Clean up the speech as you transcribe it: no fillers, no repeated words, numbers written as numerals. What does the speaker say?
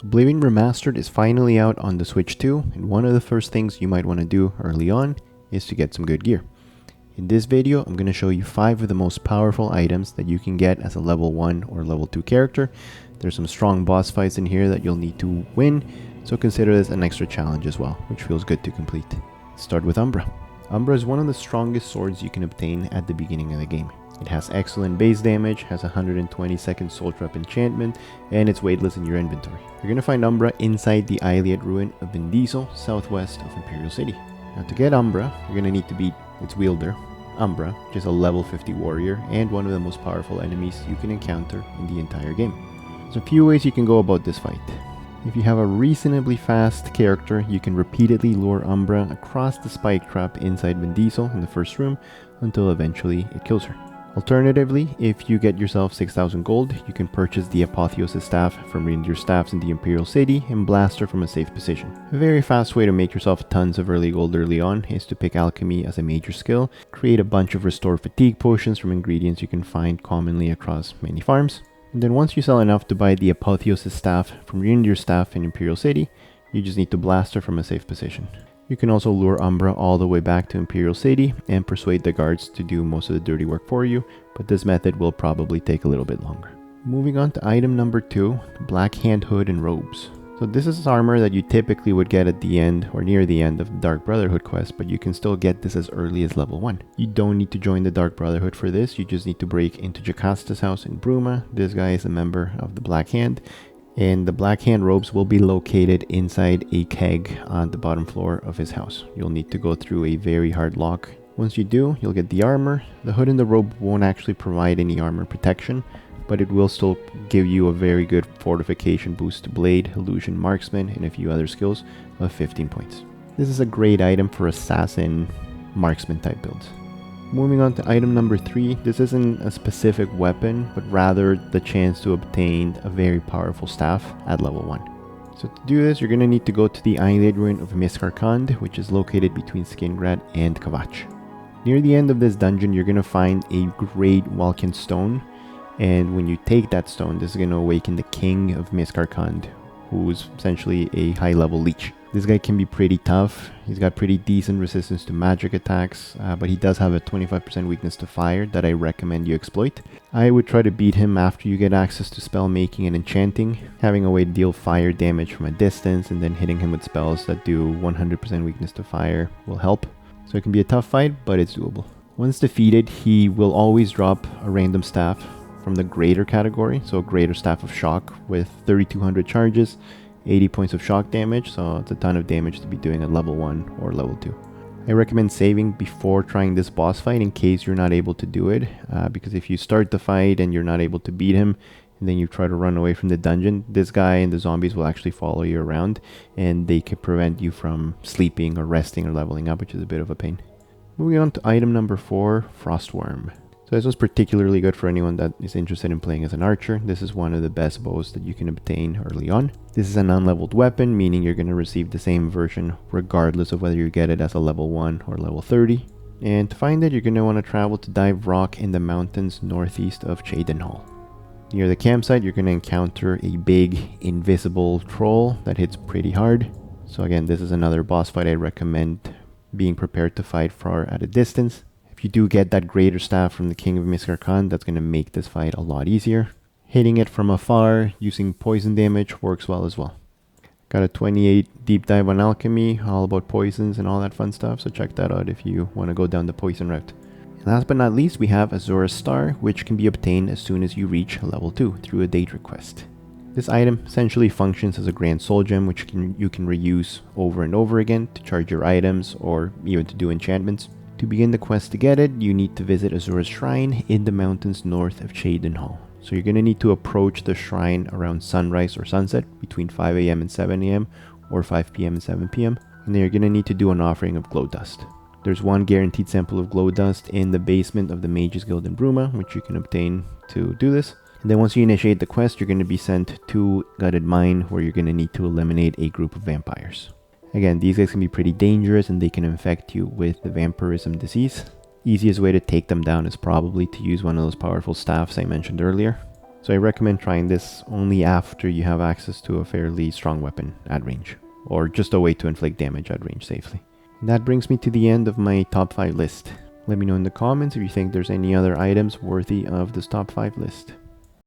Oblivion Remastered is finally out on the Switch 2, and one of the first things you might want to do early on is to get some good gear. In this video, I'm going to show you 5 of the most powerful items that you can get as a level 1 or level 2 character. There's some strong boss fights in here that you'll need to win, so consider this an extra challenge as well, which feels good to complete. Let's start with Umbra. Umbra is one of the strongest swords you can obtain at the beginning of the game. It has excellent base damage, has 120-second soul trap enchantment, and it's weightless in your inventory. You're going to find Umbra inside the Iliad ruin of Vin Diesel, southwest of Imperial City. Now to get Umbra, you're going to need to beat its wielder, Umbra, which is a level 50 warrior and one of the most powerful enemies you can encounter in the entire game. There's a few ways you can go about this fight. If you have a reasonably fast character, you can repeatedly lure Umbra across the spike trap inside Vin Diesel in the first room until eventually it kills her. Alternatively, if you get yourself 6,000 gold, you can purchase the Apotheosis Staff from reindeer staffs in the Imperial City and blast her from a safe position. A very fast way to make yourself tons of early gold early on is to pick alchemy as a major skill, create a bunch of restore fatigue potions from ingredients you can find commonly across many farms, and then once you sell enough to buy the Apotheosis Staff from reindeer staff in Imperial City, you just need to blast her from a safe position. You can also lure Umbra all the way back to Imperial City and persuade the guards to do most of the dirty work for you, but this method will probably take a little bit longer. Moving on to item number 2, the Black Hand Hood and Robes. So this is armor that you typically would get at the end or near the end of the Dark Brotherhood quest, but you can still get this as early as level 1. You don't need to join the Dark Brotherhood for this, you just need to break into Jocasta's house in Bruma. This guy is a member of the Black Hand, and the Black Hand robes will be located inside a keg on the bottom floor of his house. You'll need to go through a very hard lock. Once you do, you'll get the armor. The hood and the robe won't actually provide any armor protection, but it will still give you a very good fortification boost to blade, illusion, marksman, and a few other skills of 15 points. This is a great item for assassin marksman type builds. Moving on to item number 3, this isn't a specific weapon, but rather the chance to obtain a very powerful staff at level 1. So to do this, you're going to need to go to the Iliad ruin of Miskarkand, which is located between Skingrad and Kavach. Near the end of this dungeon, you're going to find a great Walken stone, and when you take that stone, this is going to awaken the king of Miskarkand, who is essentially a high level leech. This guy can be pretty tough. He's got pretty decent resistance to magic attacks, but he does have a 25% weakness to fire that I recommend you exploit. I would try to beat him after you get access to spell making and enchanting. Having a way to deal fire damage from a distance and then hitting him with spells that do 100% weakness to fire will help. So it can be a tough fight, but it's doable. Once defeated, he will always drop a random staff from the greater category, so a greater staff of shock with 3200 charges, 80 points of shock damage, so it's a ton of damage to be doing at level 1 or level 2. I recommend saving before trying this boss fight in case you're not able to do it, because if you start the fight and you're not able to beat him, and then you try to run away from the dungeon, this guy and the zombies will actually follow you around, and they can prevent you from sleeping or resting or leveling up, which is a bit of a pain. Moving on to item number 4, Frostwyrm. So this was particularly good for anyone that is interested in playing as an archer. This is one of the best bows that you can obtain early on. This is an unleveled weapon, meaning you're going to receive the same version regardless of whether you get it as a level 1 or level 30. And to find it, you're going to want to travel to Dive Rock in the mountains northeast of Cheydinhal. Near the campsite, you're going to encounter a big invisible troll that hits pretty hard. So again, this is another boss fight I recommend being prepared to fight for at a distance. If you do get that greater staff from the King of Miskarkand, that's going to make this fight a lot easier. Hitting it from afar using poison damage works well as well. Got a 28 deep dive on alchemy, all about poisons and all that fun stuff, so check that out if you want to go down the poison route. And last but not least, we have Azura's Star, which can be obtained as soon as you reach level 2 through a date request. This item essentially functions as a Grand Soul Gem, which you can reuse over and over again to charge your items or even to do enchantments. To begin the quest to get it, you need to visit Azura's Shrine in the mountains north of Cheydinhal. So you're going to need to approach the shrine around sunrise or sunset, between 5 AM and 7 AM, or 5 PM and 7 PM. And then you're going to need to do an offering of glow dust. There's one guaranteed sample of glow dust in the basement of the Mages Guild in Bruma, which you can obtain to do this. And then once you initiate the quest, you're going to be sent to Gutted Mine, where you're going to need to eliminate a group of vampires. Again, these guys can be pretty dangerous and they can infect you with the vampirism disease. Easiest way to take them down is probably to use one of those powerful staffs I mentioned earlier. So I recommend trying this only after you have access to a fairly strong weapon at range, or just a way to inflict damage at range safely. And that brings me to the end of my top 5 list. Let me know in the comments if you think there's any other items worthy of this top 5 list.